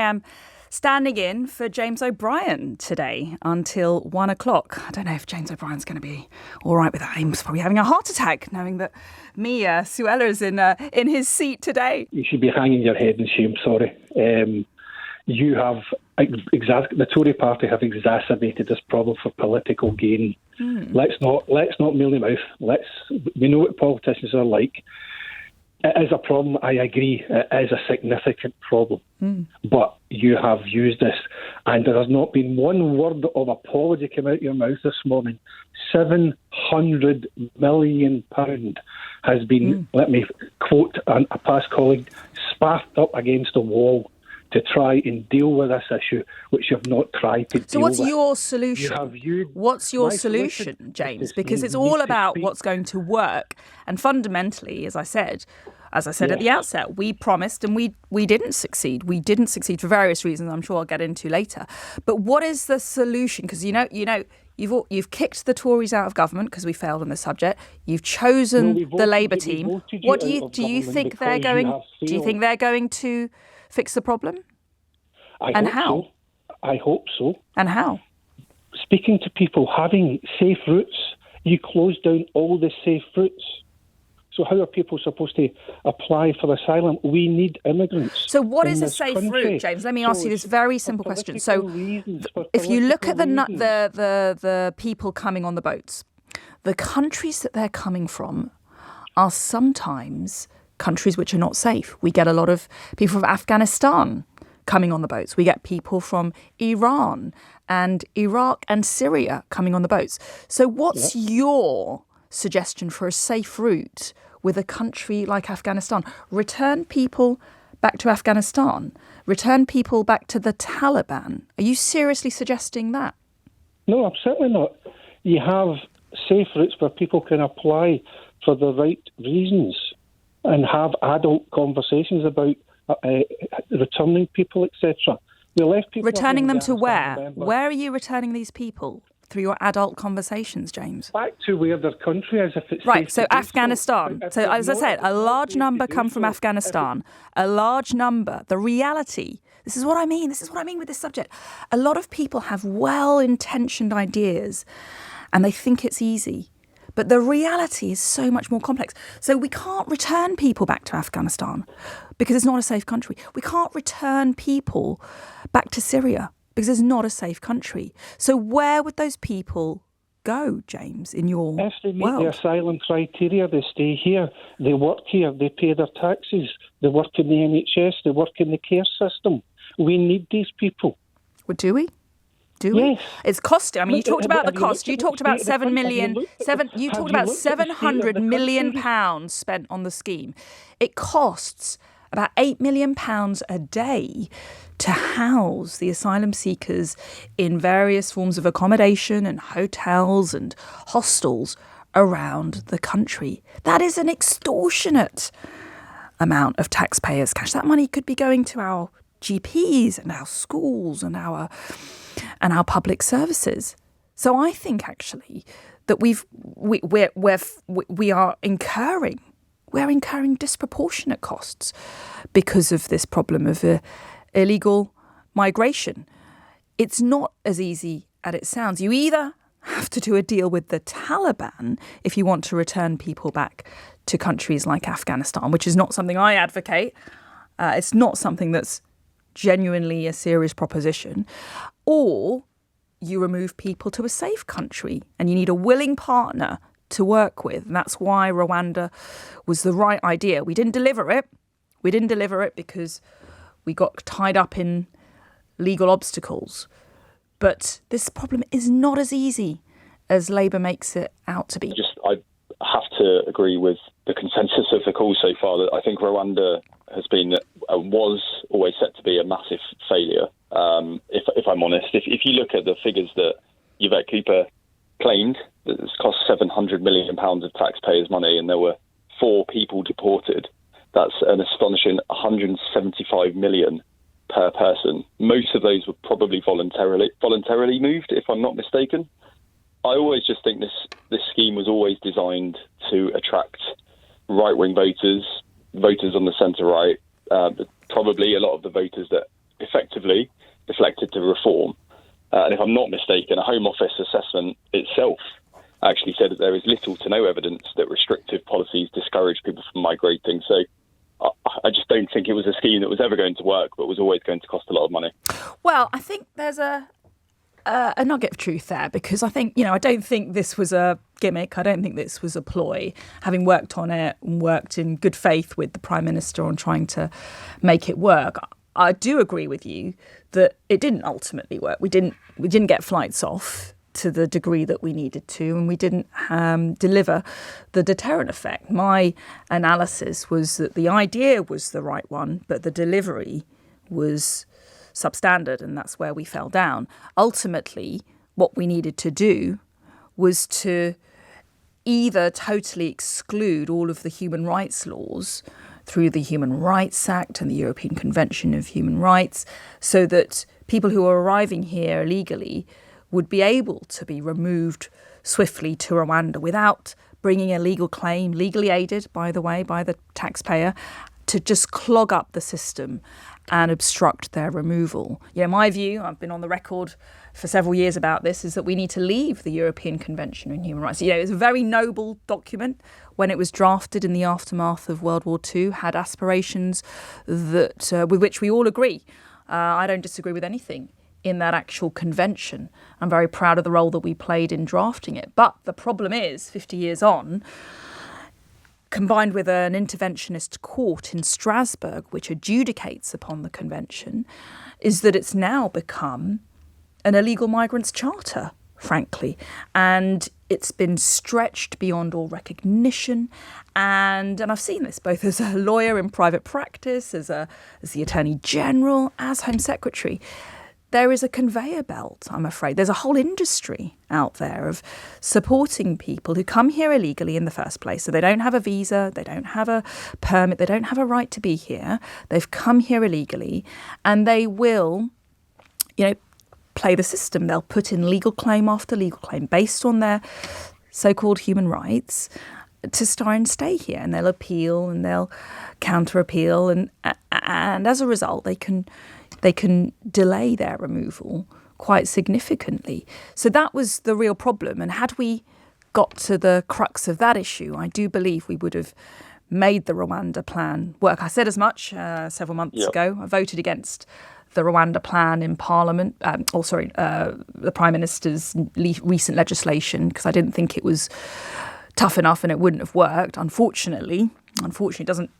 am standing in for James O'Brien today until 1 o'clock. I don't know if James O'Brien's going to be all right with that. He's probably having a heart attack knowing that Suella is in his seat today. You should be hanging your head in shame, sorry. You have, the Tory party have exacerbated this problem for political gain. Let's not mealy mouth. We know what politicians are like. It is a problem, I agree. It is a significant problem. But you have used this, and there has not been one word of apology come out of your mouth this morning. £700 million has been, let me quote a past colleague, sparked up against the wall to try and deal with this issue, which you have not tried to deal with. So what's your solution? What's your solution, James? Because it's all about what's going to work. And fundamentally, as I said at the outset, we promised and we didn't succeed. We didn't succeed for various reasons I'm sure I'll get into later. But what is the solution? Because you've kicked the Tories out of government because we failed on this subject. You've chosen the Labour team. What do you think they're going to fix the problem? How? I hope so. And how? Speaking to people, having safe routes. You close down all the safe routes. So how are people supposed to apply for asylum? We need immigrants. So what is a safe route, James? Let me ask you this very simple question. So if you look at the people coming on the boats, the countries that they're coming from are sometimes countries which are not safe. We get a lot of people from Afghanistan coming on the boats. We get people from Iran and Iraq and Syria coming on the boats. So what's your suggestion for a safe route with a country like Afghanistan? Return people back to Afghanistan? Return people back to the Taliban? Are you seriously suggesting that? No, I'm certainly not. You have safe routes where people can apply for the right reasons and have adult conversations about returning people, etc. Returning them to where? Where are you returning these people? Through your adult conversations, James? Back to where their country is, if it's right, so Afghanistan. So as I said, a large number come from Afghanistan. A large number. The reality, this is what I mean with this subject. A lot of people have well-intentioned ideas and they think it's easy. But the reality is so much more complex. So we can't return people back to Afghanistan because it's not a safe country. We can't return people back to Syria because it's not a safe country. So where would those people go, James, in your world? If they meet the asylum criteria, they stay here, they work here, they pay their taxes, they work in the NHS, they work in the care system. We need these people. Well, do we? Do we? Yes. It's costing. I mean, you talked about the cost. You talked about £700 million spent on the scheme. It costs about £8 million a day to house the asylum seekers in various forms of accommodation and hotels and hostels around the country. That is an extortionate amount of taxpayers' cash. That money could be going to our GPs and our schools and our public services. So I think actually that we are incurring disproportionate costs because of this problem of illegal migration. It's not as easy as it sounds. You either have to do a deal with the Taliban if you want to return people back to countries like Afghanistan, which is not something I advocate. It's not something that's genuinely a serious proposition. Or you remove people to a safe country and you need a willing partner to work with. And that's why Rwanda was the right idea. We didn't deliver it. We didn't deliver it because we got tied up in legal obstacles. But this problem is not as easy as Labour makes it out to be. I have to agree with the consensus of the call so far that I think Rwanda was always set to be a massive failure. If I'm honest, if you look at the figures that Yvette Cooper claimed, that it's cost £700 million of taxpayers' money, and there were 4 people deported. That's an astonishing 175 million per person. Most of those were probably voluntarily moved, if I'm not mistaken. I always just think this scheme was always designed to attract right-wing voters on the centre-right, probably a lot of the voters that effectively deflected to reform. And if I'm not mistaken, a Home Office assessment itself actually said that there is little to no evidence that restrictive policies discourage people from migrating. So I just don't think it was a scheme that was ever going to work, but was always going to cost a lot of money. Well, I think there's a nugget of truth there, because I think, I don't think this was a gimmick. I don't think this was a ploy. Having worked on it and worked in good faith with the Prime Minister on trying to make it work, I do agree with you that it didn't ultimately work. We didn't get flights off to the degree that we needed to, and we didn't deliver the deterrent effect. My analysis was that the idea was the right one, but the delivery was substandard, and that's where we fell down. Ultimately, what we needed to do was to either totally exclude all of the human rights laws through the Human Rights Act and the European Convention of Human Rights, so that people who are arriving here illegally would be able to be removed swiftly to Rwanda without bringing a legal claim, legally aided, by the way, by the taxpayer, to just clog up the system and obstruct their removal. My view, I've been on the record for several years about this, is that we need to leave the European Convention on Human Rights. It's a very noble document. When it was drafted in the aftermath of World War II, had aspirations that with which we all agree. I don't disagree with anything in that actual convention. I'm very proud of the role that we played in drafting it. But the problem is, 50 years on, combined with an interventionist court in Strasbourg, which adjudicates upon the convention, is that it's now become an illegal migrants charter, frankly. And it's been stretched beyond all recognition. And I've seen this both as a lawyer in private practice, as the Attorney General, as Home Secretary. There is a conveyor belt, I'm afraid. There's a whole industry out there of supporting people who come here illegally in the first place. So they don't have a visa, they don't have a permit, they don't have a right to be here. They've come here illegally, and they will, play the system. They'll put in legal claim after legal claim based on their so-called human rights to stay here. And they'll appeal and they'll counter-appeal. And as a result, they can delay their removal quite significantly. So that was the real problem. And had we got to the crux of that issue, I do believe we would have made the Rwanda plan work. I said as much several months ago. I voted against the Rwanda plan in Parliament, the Prime Minister's recent legislation, because I didn't think it was tough enough and it wouldn't have worked. Unfortunately, it doesn't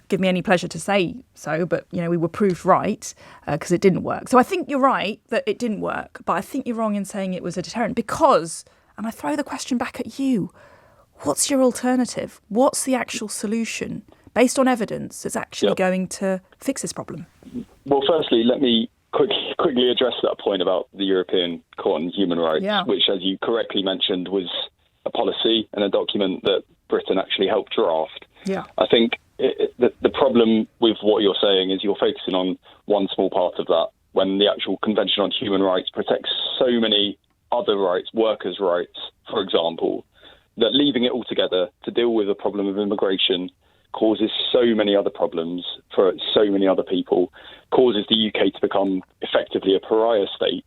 give me any pleasure to say so, but we were proved right because it didn't work. So I think you're right that it didn't work, but I think you're wrong in saying it was a deterrent because, and I throw the question back at you, what's your alternative? What's the actual solution based on evidence that's actually going to fix this problem? Well, firstly, let me quickly address that point about the European Court on Human Rights, which, as you correctly mentioned, was a policy and a document that Britain actually helped draft. Yeah, I think the problem with what you're saying is you're focusing on one small part of that, when the actual Convention on Human Rights protects so many other rights, workers' rights, for example, that leaving it all together to deal with the problem of immigration causes so many other problems for so many other people, causes the UK to become effectively a pariah state,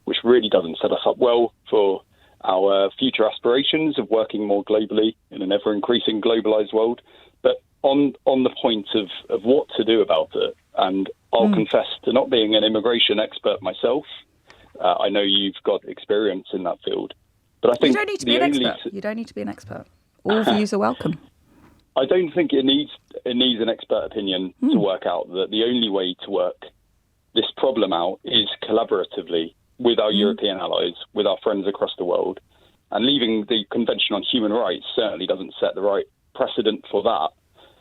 which really doesn't set us up well for our future aspirations of working more globally in an ever-increasing globalised world. But on the point of what to do about it, and I'll confess to not being an immigration expert myself, I know you've got experience in that field. But I think you don't need to be an expert. You don't need to be an expert. All views are welcome. I don't think it needs an expert opinion to work out that the only way to work this problem out is collaboratively with our European allies, with our friends across the world. And leaving the Convention on Human Rights certainly doesn't set the right precedent for that.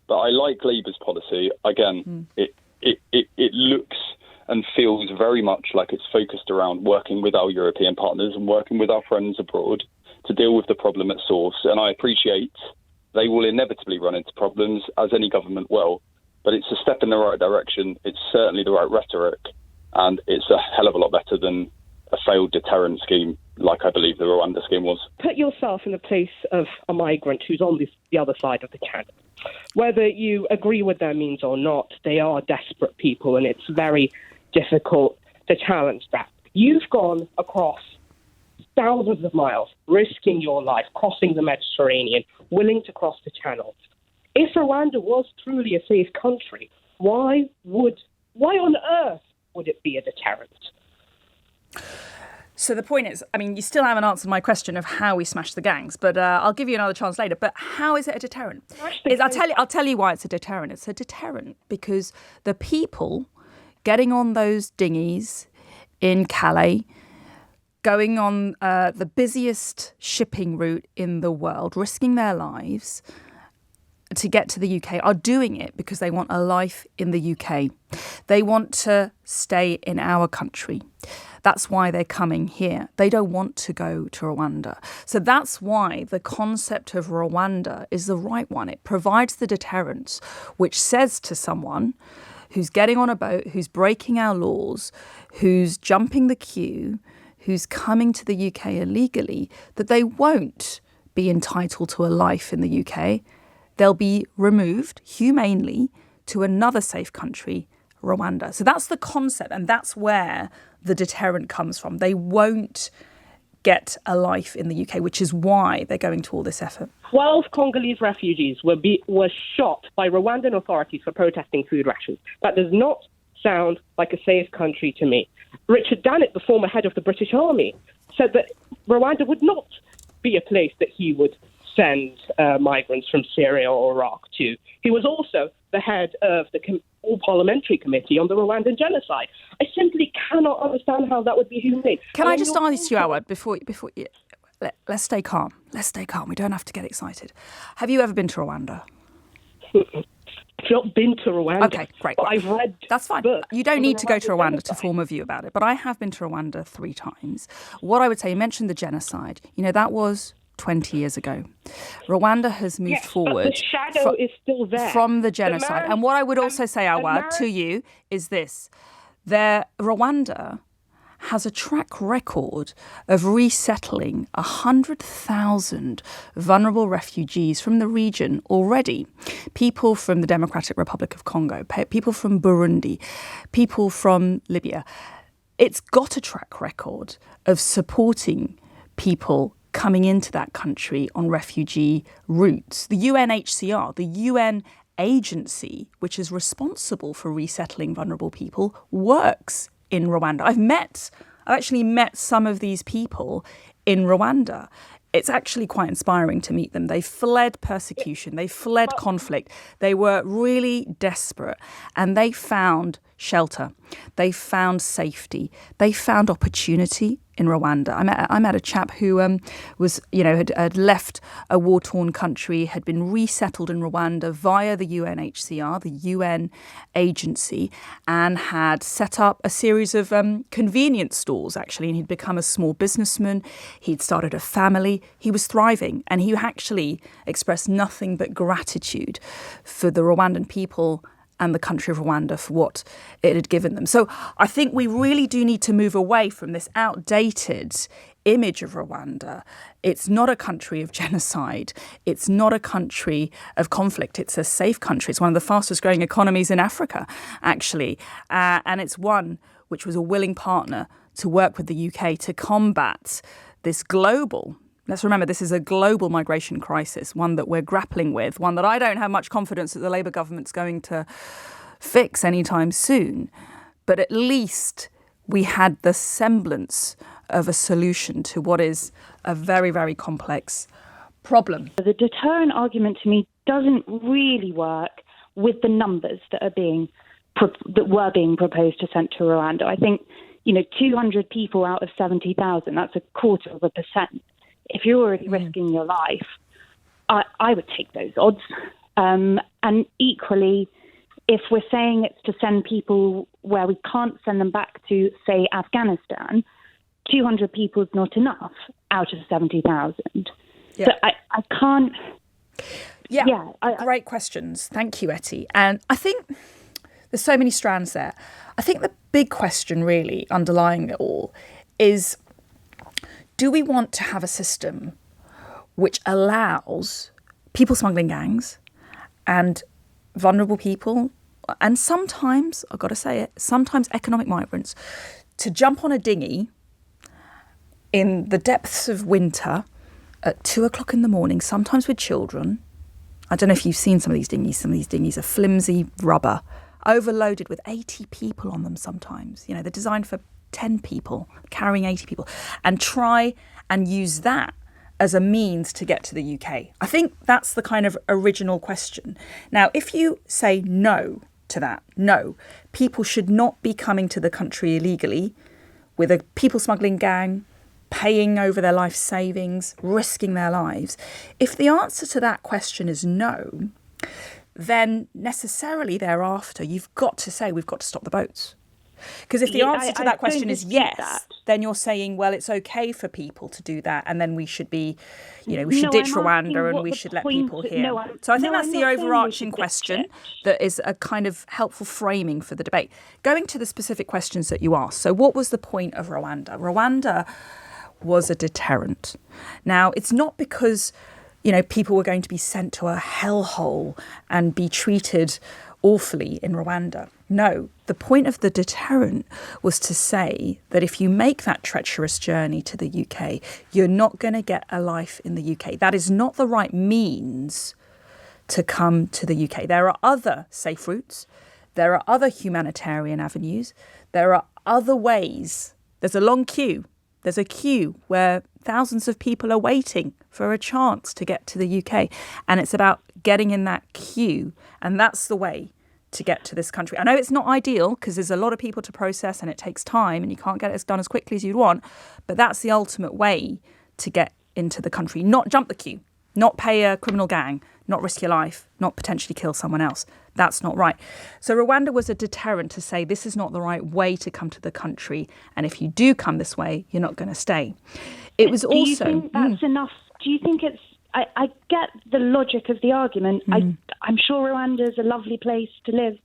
But I like Labour's policy. Again, it looks and feels very much like it's focused around working with our European partners and working with our friends abroad to deal with the problem at source. And I appreciate they will inevitably run into problems, as any government will, but it's a step in the right direction. It's certainly the right rhetoric, and it's a hell of a lot better than a failed deterrent scheme like I believe the Rwanda scheme was. Put yourself in the place of a migrant who's on the other side of the channel. Whether you agree with their means or not, they are desperate people, and it's very difficult to challenge that. You've gone across thousands of miles, risking your life, crossing the Mediterranean, willing to cross the Channel. If Rwanda was truly a safe country, why on earth would it be a deterrent? So the point is, I mean, you still haven't answered my question of how we smash the gangs, but I'll give you another chance later. But how is it a deterrent? I'll tell you why it's a deterrent. It's a deterrent because the people getting on those dinghies in Calais, going on the busiest shipping route in the world, risking their lives to get to the UK, are doing it because they want a life in the UK. They want to stay in our country. That's why they're coming here. They don't want to go to Rwanda. So that's why the concept of Rwanda is the right one. It provides the deterrence, which says to someone who's getting on a boat, who's breaking our laws, who's jumping the queue, who's coming to the UK illegally, that they won't be entitled to a life in the UK. They'll be removed humanely to another safe country, Rwanda. So that's the concept, and that's where the deterrent comes from. They won't get a life in the UK, which is why they're going to all this effort. 12 Congolese refugees were shot by Rwandan authorities for protesting food rations. That does not sound like a safe country to me. Richard Dannett, the former head of the British Army, said that Rwanda would not be a place that he would send migrants from Syria or Iraq to. He was also the head of the All-Parliamentary Committee on the Rwandan genocide. I simply cannot understand how that would be humane. Can I just ask you, Awad, before you, let's stay calm. Let's stay calm. We don't have to get excited. Have you ever been to Rwanda? I've not been to Rwanda. Okay, great. But I've read That's fine. books You don't on need the to go to Rwandan Rwanda to genocide. form a view about it. But I have been to Rwanda 3 times. What I would say, you mentioned the genocide. You know, that was 20 years ago. Rwanda has moved Yes, forward. but the shadow is still there. From the genocide. And what I would also say, Awad, to you is this. Rwanda has a track record of resettling 100,000 vulnerable refugees from the region already. People from the Democratic Republic of Congo, people from Burundi, people from Libya. It's got a track record of supporting people coming into that country on refugee routes. The UNHCR, the UN agency, which is responsible for resettling vulnerable people, works in Rwanda. I've actually met some of these people in Rwanda. It's actually quite inspiring to meet them. They fled persecution. They fled conflict. They were really desperate, and they found shelter. They found safety. They found opportunity in Rwanda. I met a chap who had left a war-torn country, had been resettled in Rwanda via the UNHCR, the UN agency, and had set up a series of convenience stores, actually. And he'd become a small businessman. He'd started a family. He was thriving. And he actually expressed nothing but gratitude for the Rwandan people and the country of Rwanda for what it had given them. So I think we really do need to move away from this outdated image of Rwanda. It's not a country of genocide. It's not a country of conflict. It's a safe country. It's one of the fastest growing economies in Africa, actually. And it's one which was a willing partner to work with the UK to combat this global. Let's remember, this is a global migration crisis, one that we're grappling with, one that I don't have much confidence that the Labour government's going to fix anytime soon. But at least we had the semblance of a solution to what is a very, very complex problem. The deterrent argument to me doesn't really work with the numbers that were being proposed to send to Rwanda. I think, 200 people out of 70,000, that's 0.25%. If you're already risking your life, I would take those odds. And equally, if we're saying it's to send people where we can't send them back to, say, Afghanistan, 200 people is not enough out of 70,000. Yeah. So I can't... Yeah, great questions. Thank you, Ettie. And I think there's so many strands there. I think the big question really underlying it all is, do we want to have a system which allows people smuggling gangs and vulnerable people and sometimes, I've got to say it, sometimes economic migrants, to jump on a dinghy in the depths of winter at 2:00 in the morning, sometimes with children. I don't know if you've seen some of these dinghies. Some of these dinghies are flimsy rubber, overloaded with 80 people on them sometimes. You know, they're designed for 10 people, carrying 80 people, and try and use that as a means to get to the UK. I think that's the kind of original question. Now, if you say no to that, no, people should not be coming to the country illegally with a people smuggling gang, paying over their life savings, risking their lives. If the answer to that question is no, then necessarily thereafter you've got to say we've got to stop the boats. Because if the answer to that question is yes, then you're saying, well, it's okay for people to do that, and then we should be, we should ditch Rwanda and we should let people here. So I think that's the overarching question that is a kind of helpful framing for the debate. Going to the specific questions that you asked. So what was the point of Rwanda? Rwanda was a deterrent. Now, it's not because, people were going to be sent to a hellhole and be treated awfully in Rwanda. No, the point of the deterrent was to say that if you make that treacherous journey to the UK, you're not going to get a life in the UK. That is not the right means to come to the UK. There are other safe routes. There are other humanitarian avenues. There are other ways. There's a long queue. There's a queue where thousands of people are waiting for a chance to get to the UK. And it's about getting in that queue. And that's the way to get to this country. I know it's not ideal because there's a lot of people to process and it takes time and you can't get it done as quickly as you'd want. But that's the ultimate way to get into the country. Not jump the queue, not pay a criminal gang, not risk your life, not potentially kill someone else. That's not right. So Rwanda was a deterrent to say this is not the right way to come to the country. And if you do come this way, you're not going to stay. It was also... Do you think that's enough? Do you think it's... I get the logic of the argument. I'm sure Rwanda is a lovely place to live.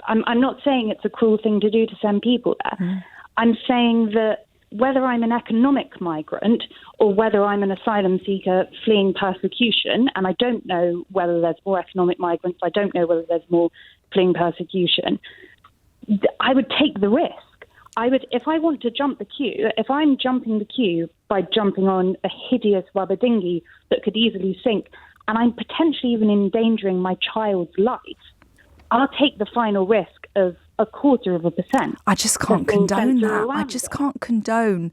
I'm not saying it's a cruel thing to do to send people there. I'm saying that whether I'm an economic migrant or whether I'm an asylum seeker fleeing persecution, and I don't know whether there's more economic migrants, I don't know whether there's more fleeing persecution, I would take the risk. If I want to jump the queue, if I'm jumping the queue by jumping on a hideous rubber dinghy that could easily sink, and I'm potentially even endangering my child's life, I'll take the final risk of 0.25%. I just can't condone that. I just can't condone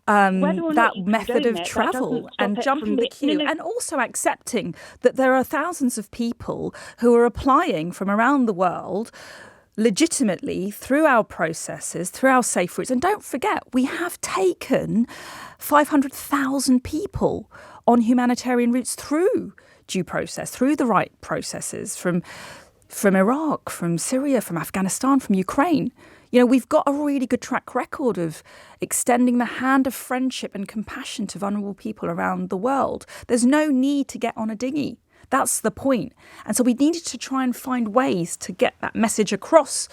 that method of travel and jumping the queue, and also accepting that there are thousands of people who are applying from around the world legitimately through our processes, through our safe routes. And don't forget, we have taken 500,000 people on humanitarian routes through due process, through the right processes from Iraq, from Syria, from Afghanistan, from Ukraine. We've got a really good track record of extending the hand of friendship and compassion to vulnerable people around the world. There's no need to get on a dinghy. That's the point. And so we needed to try and find ways to get that message across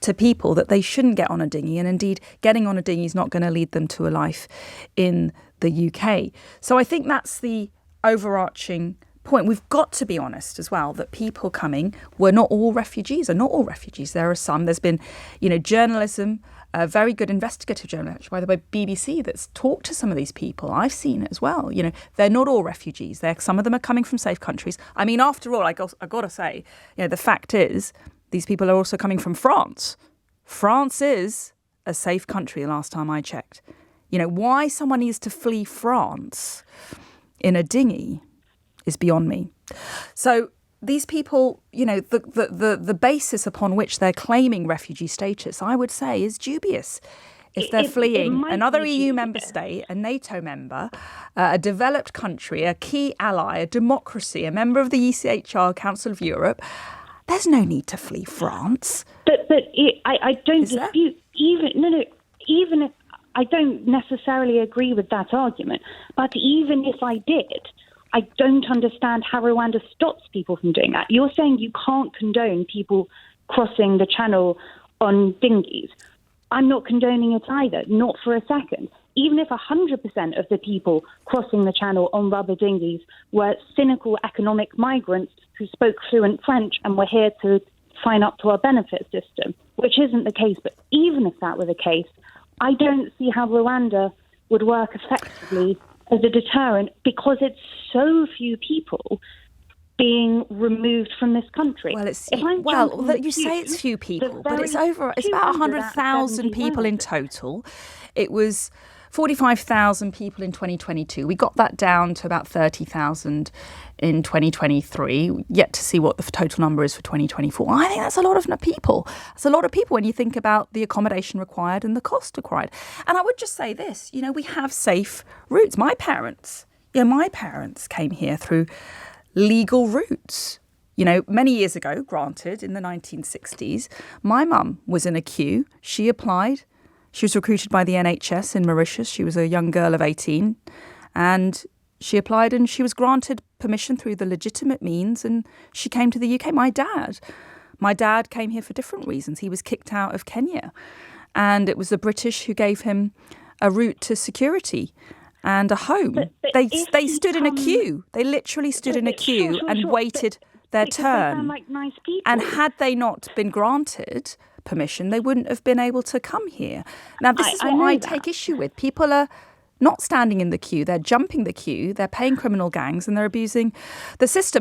to people that they shouldn't get on a dinghy. And indeed, getting on a dinghy is not going to lead them to a life in the UK. So I think that's the overarching point. We've got to be honest as well that people coming were not all refugees. There are some. There's been, journalism, very good investigative journalism, by the way, BBC, that's talked to some of these people. I've seen it as well. They're not all refugees. Some of them are coming from safe countries. I mean, after all, I got to say, the fact is, these people are also coming from France. France is a safe country, last time I checked. Why someone needs to flee France in a dinghy is beyond me. So these people, the basis upon which they're claiming refugee status, I would say, is dubious. If they're fleeing another EU member state, a NATO member, a developed country, a key ally, a democracy, a member of the ECHR, Council of Europe, there's no need to flee France. But I don't dispute, even if I don't necessarily agree with that argument, but even if I did, I don't understand how Rwanda stops people from doing that. You're saying you can't condone people crossing the channel on dinghies. I'm not condoning it either, not for a second. Even if 100% of the people crossing the channel on rubber dinghies were cynical economic migrants who spoke fluent French and were here to sign up to our benefit system, which isn't the case. But even if that were the case, I don't see how Rwanda would work effectively as a deterrent because it's so few people being removed from this country. Well, you say it's few people, but it's about 100,000 people in total. It was 45,000 people in 2022. We got that down to about 30,000 in 2023. Yet to see what the total number is for 2024. I think that's a lot of people. That's a lot of people when you think about the accommodation required and the cost required. And I would just say this, we have safe routes. My parents came here through legal routes. Many years ago, granted, in the 1960s, my mum was in a queue. She applied. She was recruited by the NHS in Mauritius. She was a young girl of 18 and she applied and she was granted permission through the legitimate means and she came to the UK. My dad came here for different reasons. He was kicked out of Kenya and it was the British who gave him a route to security and a home. But they stood in a queue. They literally stood in a queue and waited their turn. They sound like nice people. And had they not been granted permission, they wouldn't have been able to come here. Now, this is what I take issue with. People are not standing in the queue. They're jumping the queue. They're paying criminal gangs and they're abusing the system.